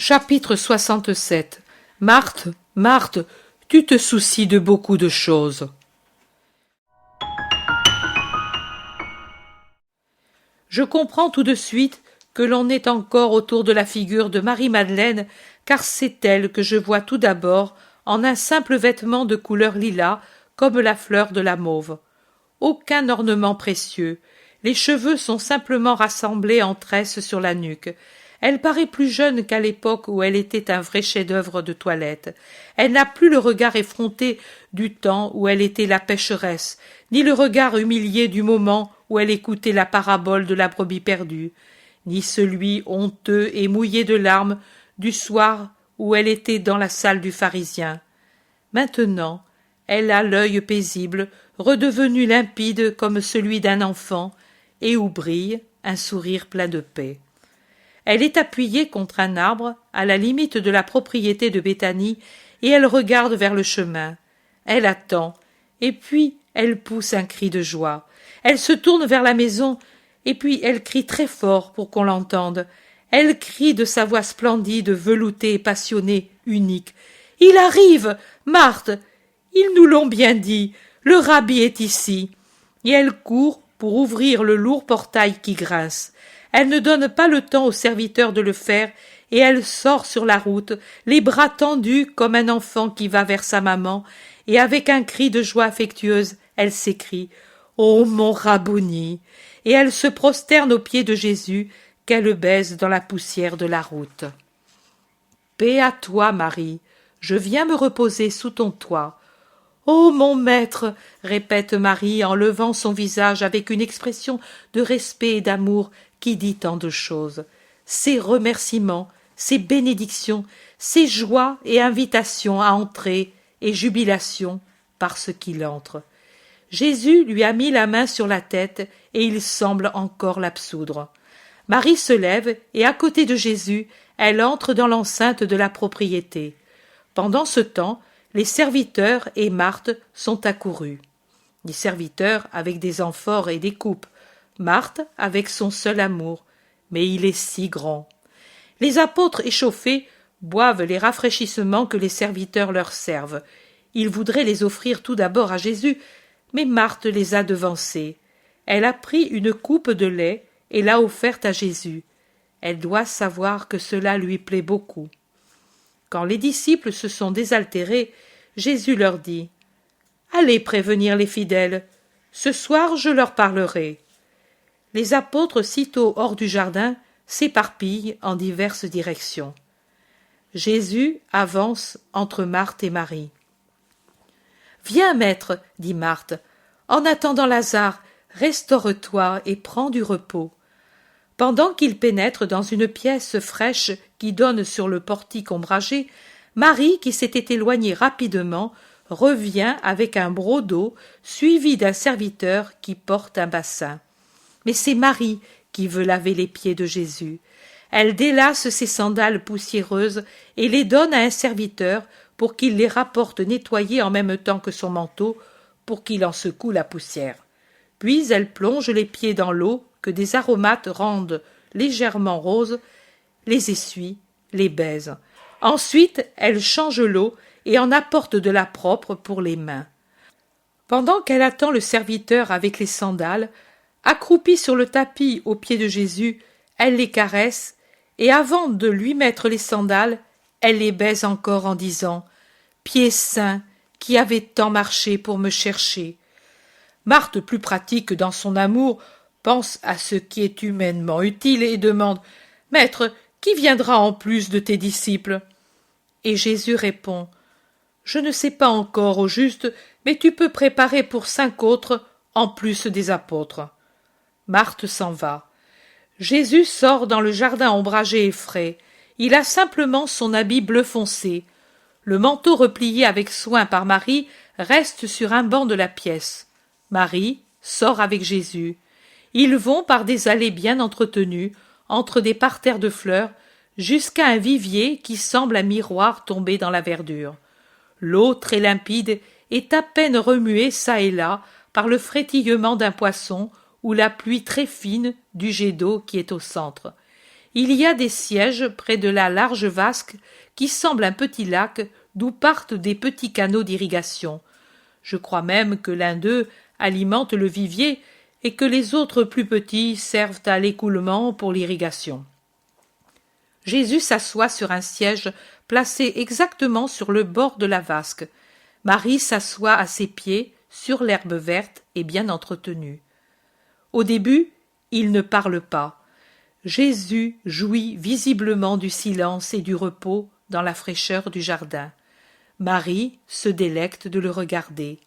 Chapitre 67. Marthe, Marthe, tu te soucies de beaucoup de choses. Je comprends tout de suite que l'on est encore autour de la figure de Marie-Madeleine, car c'est elle que je vois tout d'abord en un simple vêtement de couleur lilas, comme la fleur de la mauve. Aucun ornement précieux. Les cheveux sont simplement rassemblés en tresses sur la nuque. Elle paraît plus jeune qu'à l'époque où elle était un vrai chef-d'œuvre de toilette. Elle n'a plus le regard effronté du temps où elle était la pécheresse, ni le regard humilié du moment où elle écoutait la parabole de la brebis perdue, ni celui honteux et mouillé de larmes du soir où elle était dans la salle du pharisien. Maintenant, elle a l'œil paisible, redevenu limpide comme celui d'un enfant, et où brille un sourire plein de paix. Elle est appuyée contre un arbre, à la limite de la propriété de Béthanie, et elle regarde vers le chemin. Elle attend, et puis elle pousse un cri de joie. Elle se tourne vers la maison, et puis elle crie très fort pour qu'on l'entende. Elle crie de sa voix splendide, veloutée et passionnée, unique. « Il arrive, Marthe! Ils nous l'ont bien dit, le rabbi est ici. » Et elle court pour ouvrir le lourd portail qui grince. Elle ne donne pas le temps au serviteur de le faire, et elle sort sur la route, les bras tendus comme un enfant qui va vers sa maman, et avec un cri de joie affectueuse, elle s'écrie « Ô mon Rabouni !» et elle se prosterne aux pieds de Jésus, qu'elle baise dans la poussière de la route. « Paix à toi, Marie, je viens me reposer sous ton toit. »« Ô mon maître !» répète Marie en levant son visage avec une expression de respect et d'amour qui dit tant de choses. Ses remerciements, ses bénédictions, ses joies et invitations à entrer et jubilation parce qu'il entre. Jésus lui a mis la main sur la tête et il semble encore l'absoudre. Marie se lève et à côté de Jésus, elle entre dans l'enceinte de la propriété. Pendant ce temps, les serviteurs et Marthe sont accourus. Les serviteurs avec des amphores et des coupes, Marthe avec son seul amour, mais il est si grand. Les apôtres échauffés boivent les rafraîchissements que les serviteurs leur servent. Ils voudraient les offrir tout d'abord à Jésus, mais Marthe les a devancés. Elle a pris une coupe de lait et l'a offerte à Jésus. Elle doit savoir que cela lui plaît beaucoup. Quand les disciples se sont désaltérés, Jésus leur dit « Allez prévenir les fidèles, ce soir je leur parlerai. » Les apôtres, sitôt hors du jardin, s'éparpillent en diverses directions. Jésus avance entre Marthe et Marie. « Viens, maître, dit Marthe, en attendant Lazare, restaure-toi et prends du repos. » Pendant qu'il pénètre dans une pièce fraîche qui donne sur le portique ombragé, Marie, qui s'était éloignée rapidement, revient avec un broc d'eau, suivi d'un serviteur qui porte un bassin. Mais c'est Marie qui veut laver les pieds de Jésus. Elle délace ses sandales poussiéreuses et les donne à un serviteur pour qu'il les rapporte nettoyées en même temps que son manteau, pour qu'il en secoue la poussière. Puis elle plonge les pieds dans l'eau que des aromates rendent légèrement roses, les essuie, les baise. Ensuite, elle change l'eau et en apporte de la propre pour les mains. Pendant qu'elle attend le serviteur avec les sandales, accroupie sur le tapis aux pieds de Jésus, elle les caresse, et avant de lui mettre les sandales, elle les baise encore en disant « Pieds saints, qui avez tant marché pour me chercher !» Marthe, plus pratique dans son amour, pense à ce qui est humainement utile et demande « Maître, qui viendra en plus de tes disciples ?» Et Jésus répond « Je ne sais pas encore au juste, mais tu peux préparer pour 5 autres, en plus des apôtres. » Marthe s'en va. Jésus sort dans le jardin ombragé et frais. Il a simplement son habit bleu foncé. Le manteau replié avec soin par Marie reste sur un banc de la pièce. Marie sort avec Jésus. Ils vont par des allées bien entretenues, entre des parterres de fleurs, jusqu'à un vivier qui semble un miroir tombé dans la verdure. L'eau très limpide est à peine remuée çà et là par le frétillement d'un poisson ou la pluie très fine du jet d'eau qui est au centre. Il y a des sièges près de la large vasque qui semble un petit lac d'où partent des petits canaux d'irrigation. Je crois même que l'un d'eux alimente le vivier et que les autres plus petits servent à l'écoulement pour l'irrigation. Jésus s'assoit sur un siège placé exactement sur le bord de la vasque. Marie s'assoit à ses pieds sur l'herbe verte et bien entretenue. Au début, il ne parle pas. Jésus jouit visiblement du silence et du repos dans la fraîcheur du jardin. Marie se délecte de le regarder.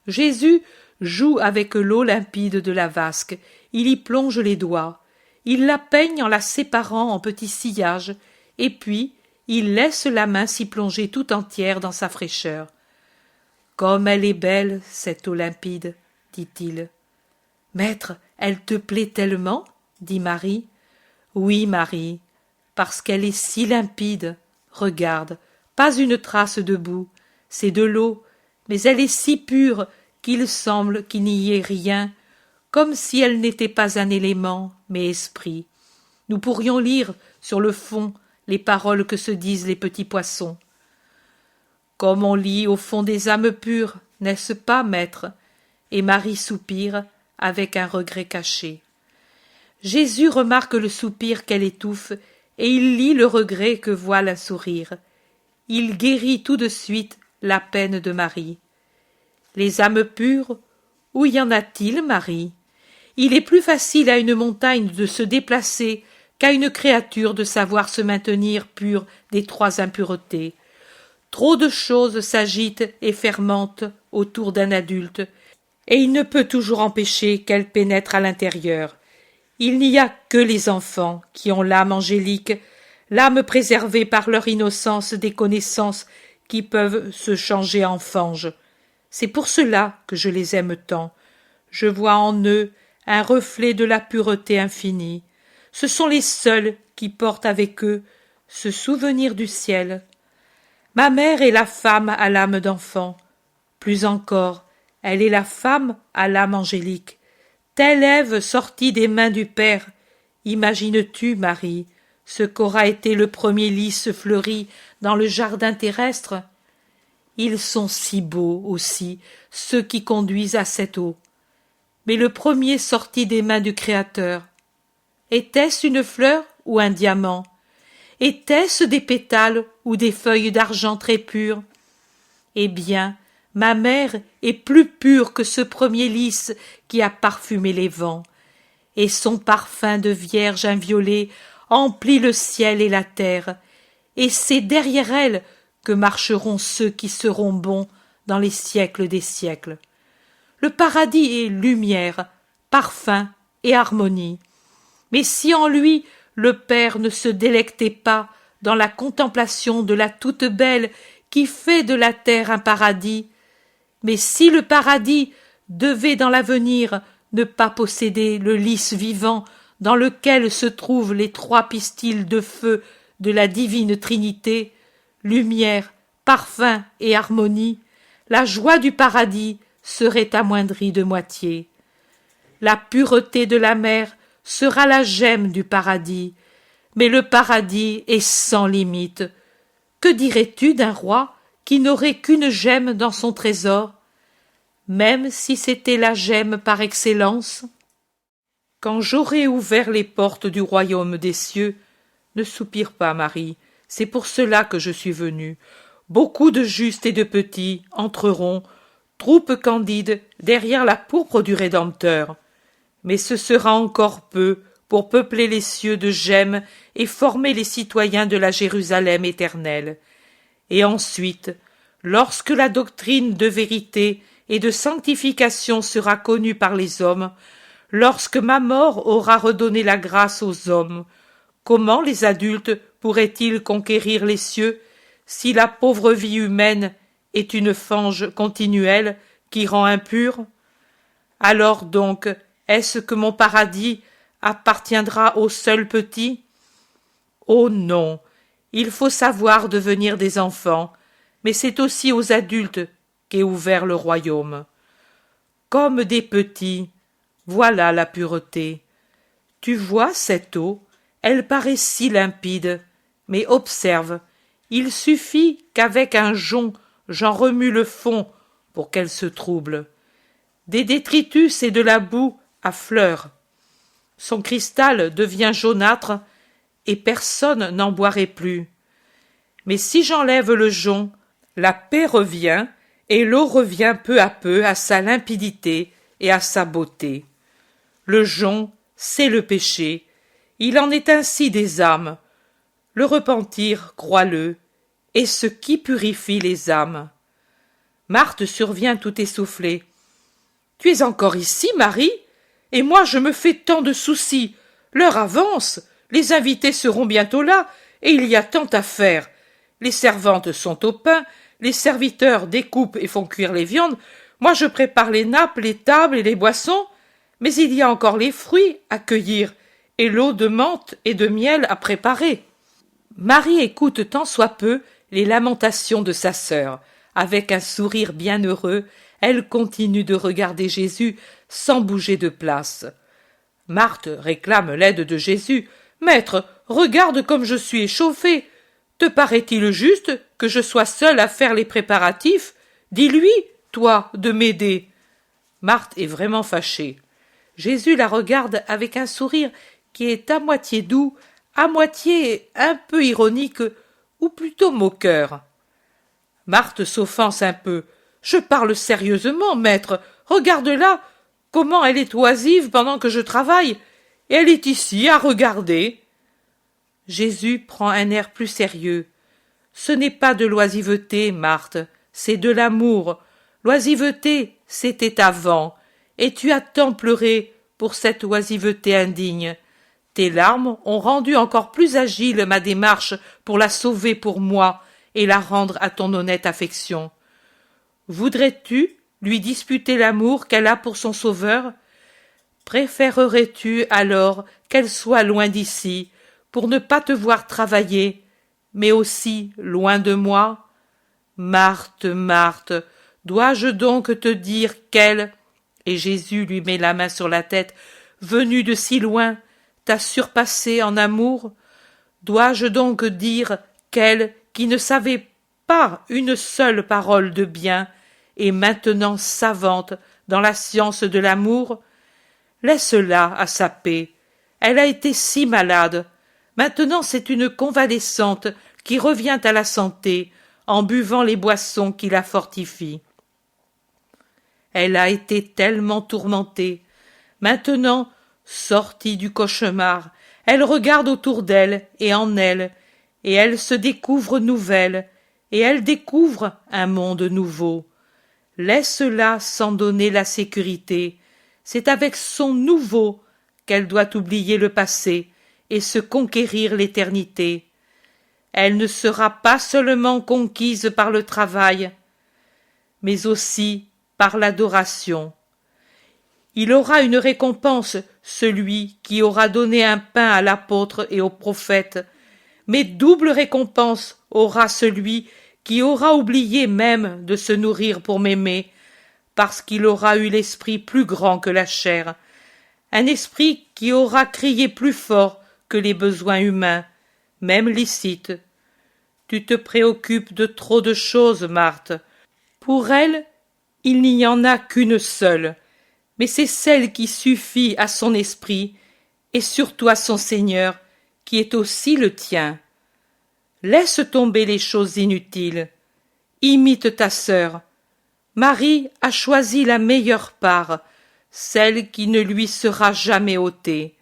Jésus joue avec l'eau limpide de la vasque, il y plonge les doigts, il la peigne en la séparant en petits sillages, et puis il laisse la main s'y plonger tout entière dans sa fraîcheur. « Comme elle est belle, cette eau limpide, dit-il. « Maître, elle te plaît tellement ?» dit Marie. « Oui, Marie, parce qu'elle est si limpide. Regarde, pas une trace de boue, c'est de l'eau, mais elle est si pure qu'il semble qu'il n'y ait rien, comme si elle n'était pas un élément, mais esprit. Nous pourrions lire sur le fond les paroles que se disent les petits poissons. Comme on lit au fond des âmes pures, n'est-ce pas, maître? Et Marie soupire avec un regret caché. Jésus remarque le soupir qu'elle étouffe, et il lit le regret que voile un sourire. Il guérit tout de suite la peine de Marie. Les âmes pures, où y en a-t-il, Marie? Il est plus facile à une montagne de se déplacer qu'à une créature de savoir se maintenir pure des trois impuretés. Trop de choses s'agitent et fermentent autour d'un adulte, et il ne peut toujours empêcher qu'elle pénètre à l'intérieur. Il n'y a que les enfants qui ont l'âme angélique, l'âme préservée par leur innocence des connaissances qui peuvent se changer en fange. C'est pour cela que je les aime tant. Je vois en eux un reflet de la pureté infinie. Ce sont les seuls qui portent avec eux ce souvenir du ciel. Ma mère est la femme à l'âme d'enfant. Plus encore, elle est la femme à l'âme angélique. Telle Ève sortie des mains du Père. Imagines-tu, Marie, ce qu'aura été le premier lys fleuri dans le jardin terrestre? Ils sont si beaux aussi, ceux qui conduisent à cette eau. Mais le premier sorti des mains du Créateur, était-ce une fleur ou un diamant? Était-ce des pétales ou des feuilles d'argent très pures? Eh bien, ma mère est plus pure que ce premier lys qui a parfumé les vents, et son parfum de vierge inviolée emplit le ciel et la terre, et c'est derrière elle que marcheront ceux qui seront bons dans les siècles des siècles. Le paradis est lumière, parfum et harmonie. Mais si en lui le Père ne se délectait pas dans la contemplation de la toute belle qui fait de la terre un paradis, mais si le paradis devait dans l'avenir ne pas posséder le lys vivant dans lequel se trouvent les trois pistils de feu de la divine Trinité, lumière, parfum et harmonie, la joie du paradis serait amoindrie de moitié. La pureté de la mer sera la gemme du paradis, mais le paradis est sans limite. Que dirais-tu d'un roi qui n'aurait qu'une gemme dans son trésor, même si c'était la gemme par excellence? Quand j'aurai ouvert les portes du royaume des cieux, ne soupire pas, Marie, c'est pour cela que je suis venue. Beaucoup de justes et de petits entreront, troupes candides, derrière la pourpre du Rédempteur. Mais ce sera encore peu pour peupler les cieux de gemmes et former les citoyens de la Jérusalem éternelle. Et ensuite, lorsque la doctrine de vérité et de sanctification sera connue par les hommes, lorsque ma mort aura redonné la grâce aux hommes, comment les adultes pourraient-ils conquérir les cieux si la pauvre vie humaine est une fange continuelle qui rend impure? Alors donc, est-ce que mon paradis appartiendra aux seuls petits? Oh non, il faut savoir devenir des enfants, mais c'est aussi aux adultes qu'est ouvert le royaume. Comme des petits, voilà la pureté. Tu vois cette eau, elle paraît si limpide. Mais observe, il suffit qu'avec un jonc j'en remue le fond pour qu'elle se trouble. Des détritus et de la boue affleurent. Son cristal devient jaunâtre et personne n'en boirait plus. Mais si j'enlève le jonc, la paix revient et l'eau revient peu à peu à sa limpidité et à sa beauté. Le jonc, c'est le péché. Il en est ainsi des âmes. Le repentir, crois-le, est ce qui purifie les âmes. Marthe survient tout essoufflée. « Tu es encore ici, Marie? Et moi je me fais tant de soucis. L'heure avance, les invités seront bientôt là, et il y a tant à faire. Les servantes sont au pain, les serviteurs découpent et font cuire les viandes, moi je prépare les nappes, les tables et les boissons, mais il y a encore les fruits à cueillir, et l'eau de menthe et de miel à préparer. » Marie écoute tant soit peu les lamentations de sa sœur. Avec un sourire bienheureux, elle continue de regarder Jésus sans bouger de place. Marthe réclame l'aide de Jésus. « Maître, regarde comme je suis échauffée. Te paraît-il juste que je sois seule à faire les préparatifs? Dis-lui, toi, de m'aider. » Marthe est vraiment fâchée. Jésus la regarde avec un sourire qui est à moitié doux, à moitié un peu ironique, ou plutôt moqueur. Marthe s'offense un peu. « Je parle sérieusement, maître. Regarde-la, comment elle est oisive pendant que je travaille, et elle est ici à regarder. » Jésus prend un air plus sérieux. « Ce n'est pas de l'oisiveté, Marthe, c'est de l'amour. L'oisiveté, c'était avant, et tu as tant pleuré pour cette oisiveté indigne. Tes larmes ont rendu encore plus agile ma démarche pour la sauver pour moi et la rendre à ton honnête affection. Voudrais-tu lui disputer l'amour qu'elle a pour son sauveur? Préférerais-tu alors qu'elle soit loin d'ici, pour ne pas te voir travailler, mais aussi loin de moi? Marthe, Marthe, dois-je donc te dire qu'elle, et Jésus lui met la main sur la tête, venue de si loin, t'a surpassé en amour? Dois-je donc dire qu'elle, qui ne savait pas une seule parole de bien, est maintenant savante dans la science de l'amour? Laisse-la à sa paix. Elle a été si malade. Maintenant c'est une convalescente qui revient à la santé en buvant les boissons qui la fortifient. Elle a été tellement tourmentée. Maintenant, sortie du cauchemar, elle regarde autour d'elle, et elle se découvre nouvelle, et elle découvre un monde nouveau. Laisse-la s'en donner la sécurité. C'est avec son nouveau qu'elle doit oublier le passé et se conquérir l'éternité. Elle ne sera pas seulement conquise par le travail, mais aussi par l'adoration. Il aura une récompense, celui qui aura donné un pain à l'apôtre et au prophète, mais double récompense aura celui qui aura oublié même de se nourrir pour m'aimer, parce qu'il aura eu l'esprit plus grand que la chair, un esprit qui aura crié plus fort que les besoins humains, même licites. Tu te préoccupes de trop de choses, Marthe. Pour elle, il n'y en a qu'une seule, mais c'est celle qui suffit à son esprit et surtout à son Seigneur, qui est aussi le tien. Laisse tomber les choses inutiles. Imite ta sœur. Marie a choisi la meilleure part, celle qui ne lui sera jamais ôtée.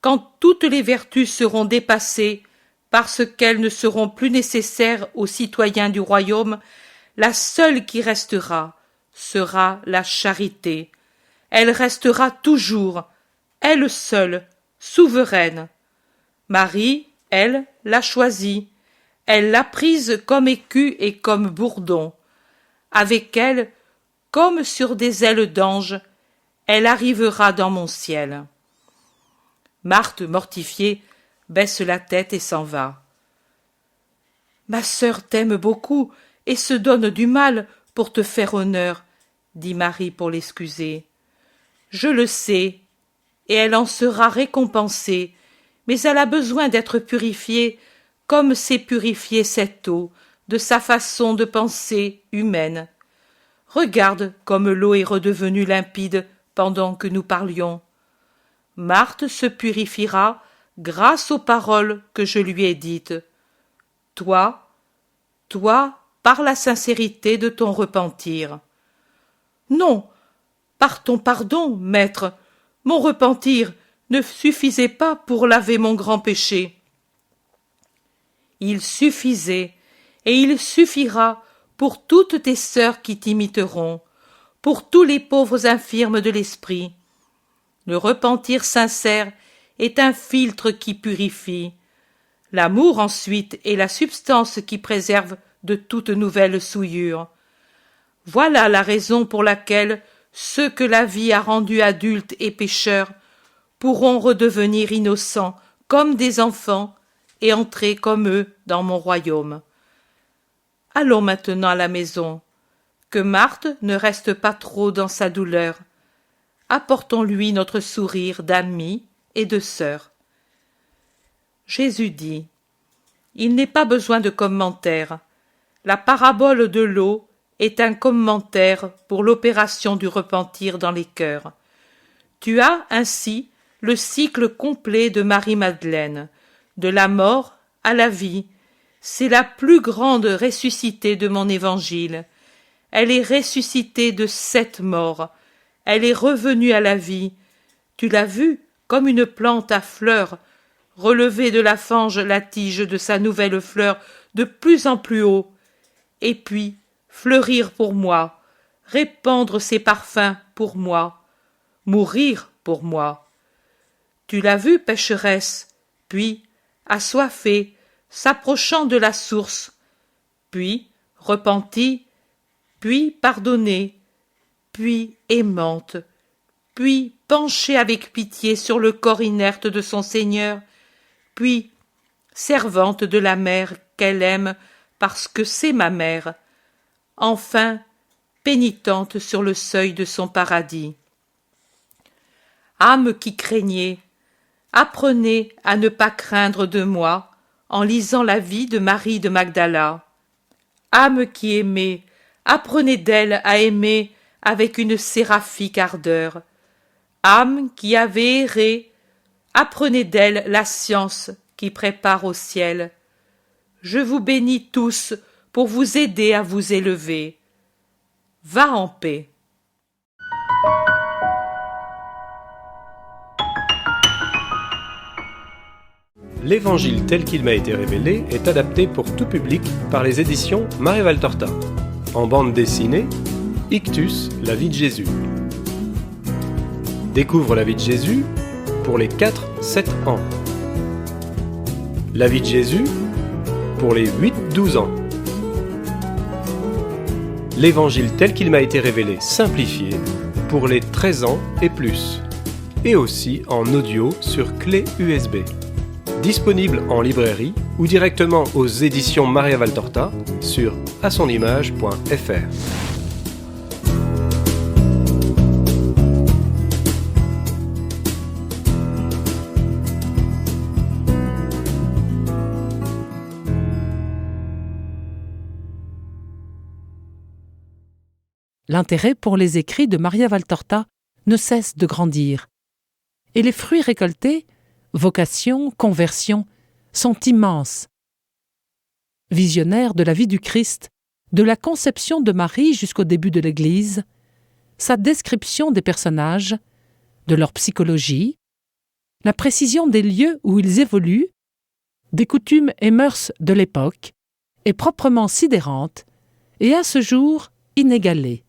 Quand toutes les vertus seront dépassées, parce qu'elles ne seront plus nécessaires aux citoyens du royaume, la seule qui restera sera la charité. Elle restera toujours, elle seule, souveraine. Marie, elle, l'a choisie. Elle l'a prise comme écu et comme bourdon. Avec elle, comme sur des ailes d'ange, elle arrivera dans mon ciel. Marthe, mortifiée, baisse la tête et s'en va. Ma sœur t'aime beaucoup et se donne du mal pour te faire honneur, dit Marie pour l'excuser. Je le sais, et elle en sera récompensée, mais elle a besoin d'être purifiée comme s'est purifiée cette eau de sa façon de penser humaine. Regarde comme l'eau est redevenue limpide pendant que nous parlions. Marthe se purifiera grâce aux paroles que je lui ai dites. Toi, par la sincérité de ton repentir. Non, par ton pardon, maître, mon repentir ne suffisait pas pour laver mon grand péché. Il suffisait, et il suffira pour toutes tes sœurs qui t'imiteront, pour tous les pauvres infirmes de l'esprit. Le repentir sincère est un filtre qui purifie. L'amour ensuite est la substance qui préserve de toute nouvelle souillure. Voilà la raison pour laquelle ceux que la vie a rendus adultes et pécheurs pourront redevenir innocents comme des enfants et entrer comme eux dans mon royaume. Allons maintenant à la maison. Que Marthe ne reste pas trop dans sa douleur. Apportons-lui notre sourire d'amis et de sœurs. Jésus dit: il n'est pas besoin de commentaire. La parabole de l'eau est un commentaire pour l'opération du repentir dans les cœurs. Tu as ainsi le cycle complet de Marie-Madeleine, de la mort à la vie. C'est la plus grande ressuscitée de mon évangile. Elle est ressuscitée de 7 morts. Elle est revenue à la vie. Tu l'as vue comme une plante à fleurs, relever de la fange la tige de sa nouvelle fleur de plus en plus haut, et puis fleurir pour moi, répandre ses parfums pour moi, mourir pour moi. Tu l'as vue, pécheresse, puis, assoiffée, s'approchant de la source, puis repentie, puis pardonnée, puis aimante, puis penchée avec pitié sur le corps inerte de son Seigneur, puis servante de la mère qu'elle aime parce que c'est ma mère, enfin pénitente sur le seuil de son paradis. Âme qui craignez, apprenez à ne pas craindre de moi en lisant la vie de Marie de Magdala. Âme qui aimez, apprenez d'elle à aimer avec une séraphique ardeur. Âme qui avez erré, apprenez d'elle la science qui prépare au ciel. Je vous bénis tous pour vous aider à vous élever. Va en paix. L'Évangile tel qu'il m'a été révélé est adapté pour tout public par les éditions Marie-Val Torta. En bande dessinée, Ictus, la vie de Jésus. Découvre la vie de Jésus pour les 4-7 ans. La vie de Jésus pour les 8-12 ans. L'Évangile tel qu'il m'a été révélé simplifié pour les 13 ans et plus. Et aussi en audio sur clé USB. Disponible en librairie ou directement aux éditions Marie-Val Torta sur asonimage.fr. L'intérêt pour les écrits de Marie-Val Torta ne cesse de grandir. Et les fruits récoltés, vocation, conversion, sont immenses. Visionnaire de la vie du Christ, de la conception de Marie jusqu'au début de l'Église, sa description des personnages, de leur psychologie, la précision des lieux où ils évoluent, des coutumes et mœurs de l'époque, est proprement sidérante et à ce jour inégalée.